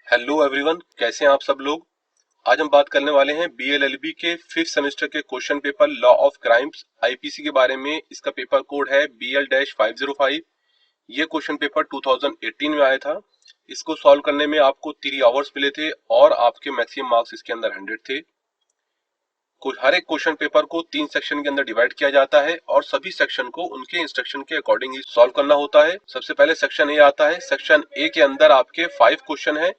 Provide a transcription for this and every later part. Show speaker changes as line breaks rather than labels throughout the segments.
Hello everyone, कैसे हैं आप सब लोग। आज हम बात करने वाले हैं बीएलएलबी के 5th सेमेस्टर के question paper law of crimes IPC के बारे में। इसका पेपर कोड है BL-505। ये क्वेश्चन पेपर 2018 में आया था। इसको सॉल्व करने में आपको 3 आवर्स मिले थे और आपके मैक्सिमम मार्क्स इसके अंदर 100 थे। हर एक क्वेश्चन पेपर को 3 सेक्शन के अंदर डिवाइड किया जाता है और सभी सेक्शन को उनके इंस्ट्रक्शन के अकॉर्डिंग ही सॉल्व करना होता है। सबसे पहले सेक्शन ए आता है। सेक्शन ए के अंदर आपके 5 क्वेश्चन है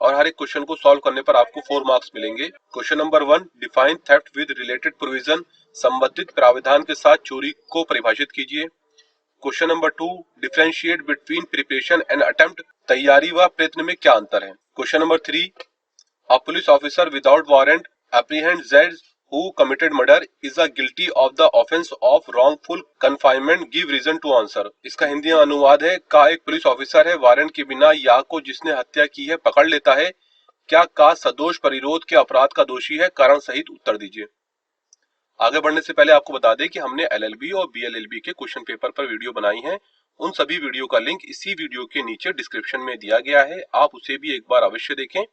और हर एक क्वेश्चन को सॉल्व करने पर आपको 4 मार्क्स मिलेंगे। Question number 1, define theft with related provision. संबंधित प्रावधान के साथ चोरी को परिभाषित कीजिए। Question number 2, differentiate between preparation and attempt. तैयारी व प्रयत्न में क्या अंतर है। Question number 3, a police officer without warrant apprehends Zed who committed murder is a guilty of the offense of wrongful confinement, give reason to answer। इसका हिंदी में अनुवाद है, का एक पुलिस ऑफिसर है वारंट के बिना या को जिसने हत्या की है पकड़ लेता है, क्या का सदोष परिरोध के अपराध का दोषी है, कारण सहित उत्तर दीजिए। आगे बढ़ने से पहले आपको बता दें कि हमने एलएलबी और बीएलएलबी के क्वेश्चन पेपर पर वीडियो बनाई है। उन सभी वीडियो का लिंक इसी वीडियो के नीचे डिस्क्रिप्शन में दिया गया है, आप उसे भी एक बार अवश्य देखें।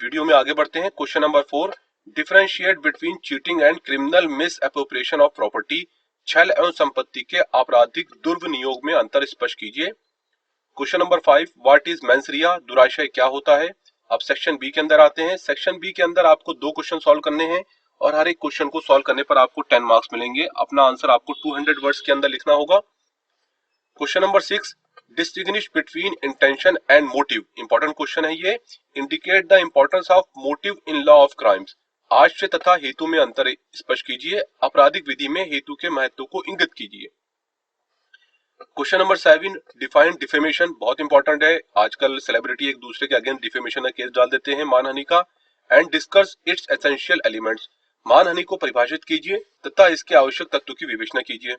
वीडियो में आगे बढ़ते हैं। Question number 4, differentiate between cheating and criminal miss appropriation of property. छल एवं संपत्ति के आपराधिक दुर्विनियोग में अंतर स्पष्ट कीजिए। Question number 5, what is mens rea, दुराशय क्या होता है। अब सेक्शन बी के अंदर आते हैं। सेक्शन बी के अंदर आपको 2 क्वेश्चन सॉल्व करने हैं और हर एक क्वेश्चन को सॉल्व करने पर आपको 10 मार्क्स मिलेंगे। अपना आंसर आपको 200 वर्ड्स के अंदर लिखना होगा। Question number 6, distinguish between intention and motive. Important question है ये। Indicate the importance of motive in law of crimes. आश्रय तथा हेतु में अंतर स्पष्ट कीजिए। आपराधिक विधि में हेतु के महत्व को इंगित कीजिए। Question number 7, define defamation. बहुत इंपॉर्टेंट है, आजकल सेलिब्रिटी एक दूसरे के अगेंस्ट डिफेमेशन का केस डाल देते हैं, मानहानि का। And discuss it's essential elements. मानहानि को परिभाषित कीजिए तथा इसके आवश्यक तत्वों की विवेचना कीजिए।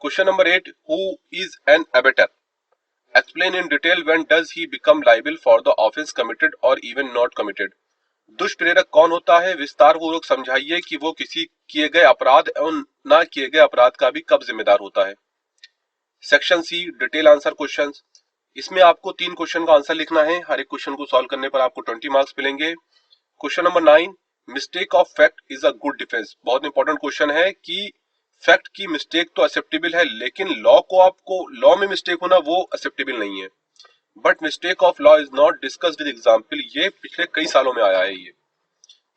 Question number 8, who is an abettor. Explain in detail when does he become liable for the offense committed or even not committed। दुष्प्रेरक कौन होता है, विस्तार पूर्वक समझाइए कि वो किसी किए गए अपराध एवं ना किए गए अपराध का भी कब जिम्मेदार होता है। Section C, detail answer questions. इसमें आपको 3 क्वेश्चन का आंसर लिखना है। हर एक क्वेश्चन को सॉल्व करने पर आपको 20 मार्क्स मिलेंगे। Question number 9, mistake of fact is a good defence. बहुत इंपॉर्टेंट क्वेश्चन है कि फैक्ट की मिस्टेक तो एक्सेप्टेबल है, लेकिन लॉ को आपको लॉ में मिस्टेक होना वो एक्सेप्टेबल नहीं है। But mistake of law is not discussed with example. ये पिछले कई सालों में आया है। ये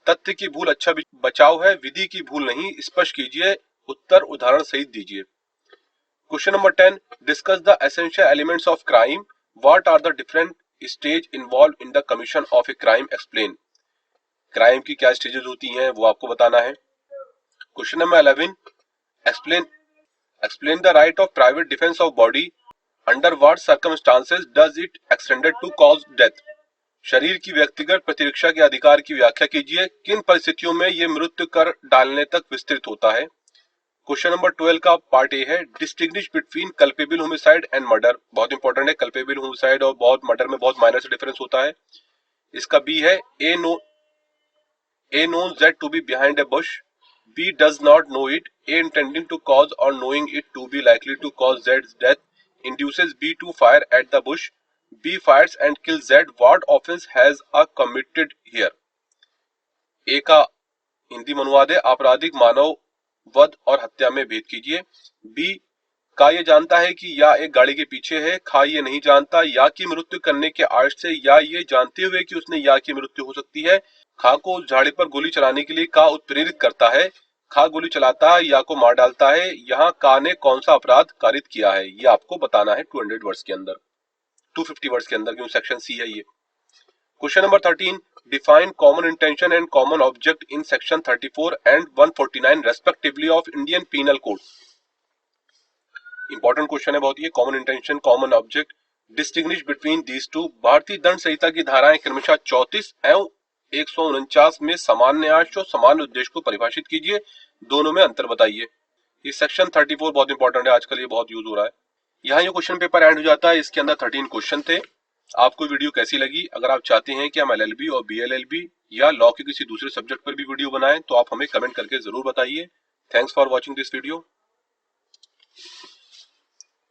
तथ्य की भूल अच्छा बचाव है, विधि की भूल नहीं, स्पष्ट कीजिए, उत्तर उदाहरण सहित दीजिए। Question number 10, discuss the essential elements of crime. What are the different stage involved in the commission of a crime, explain. Crime की क्या स्टेजेस होती हैं वो आपको बताना है। Question number 11, explain the right of private defense of body, under what circumstances does it extended to cause death। शरीर की व्यक्तिगत प्रतिरक्षा के अधिकार की व्याख्या कीजिए, किन परिस्थितियों में ये मृत्यु कर डालने तक विस्तृत होता है। क्वेश्चन नंबर 12 का पार्ट ए है, distinguish between culpable homicide and murder. बहुत इंपॉर्टेंट है, कल्पेबल होमिसाइड और बहुत मर्डर में बहुत माइनर से डिफरेंस होता है। इसका बी है, A known that to be behind a bush, B does not know it, A intending to cause or knowing it to be likely to cause Z's death induces B to fire at the bush, B fires and kills Z, what offense has a committed here। A का हिंदी में अनुवाद है, आपराधिक मानव वध और हत्या में भेद कीजिए। B का ये जानता है कि या एक गाड़ी के पीछे है, खा ये नहीं जानता या की मृत्यु करने के आश से या ये जानते हुए कि उसने या की मृत्यु हो सकती है। खा को उस झाड़ी पर गोली चलाने के लिए का उत्प्रेरित करता है, खा गोली चलाता है या को मार डालता है। यहाँ का ने कौन सा अपराध कारित किया है ये आपको बताना है 200 वर्ड्स के अंदर, 250 वर्ड्स के अंदर, क्यों सेक्शन सी है ये। Question number 13, define common intention and common object in section 34 and 149 respectively of Indian penal code. Important question है बहुत ये, common intention common object, distinguish between these two. भारतीय दंड संहिता की धाराएं क्रमशः 34 एवं 149 में सामान्य आश और सामान्य उद्देश्य को परिभाषित कीजिए, दोनों में अंतर बताइए। ये सेक्शन 34 बहुत इंपॉर्टेंट है, आजकल ये बहुत यूज हो रहा है। यहाँ ये क्वेश्चन पेपर एंड हो जाता है। इसके अंदर 13 क्वेश्चन थे। आपको वीडियो कैसी लगी? अगर आप चाहते हैं कि हम एलएलबी और बीएलएलबी या लॉ के किसी दूसरे सब्जेक्ट पर भी वीडियो बनाएं तो आप हमें कमेंट करके जरूर बताइए। Thanks for watching this video.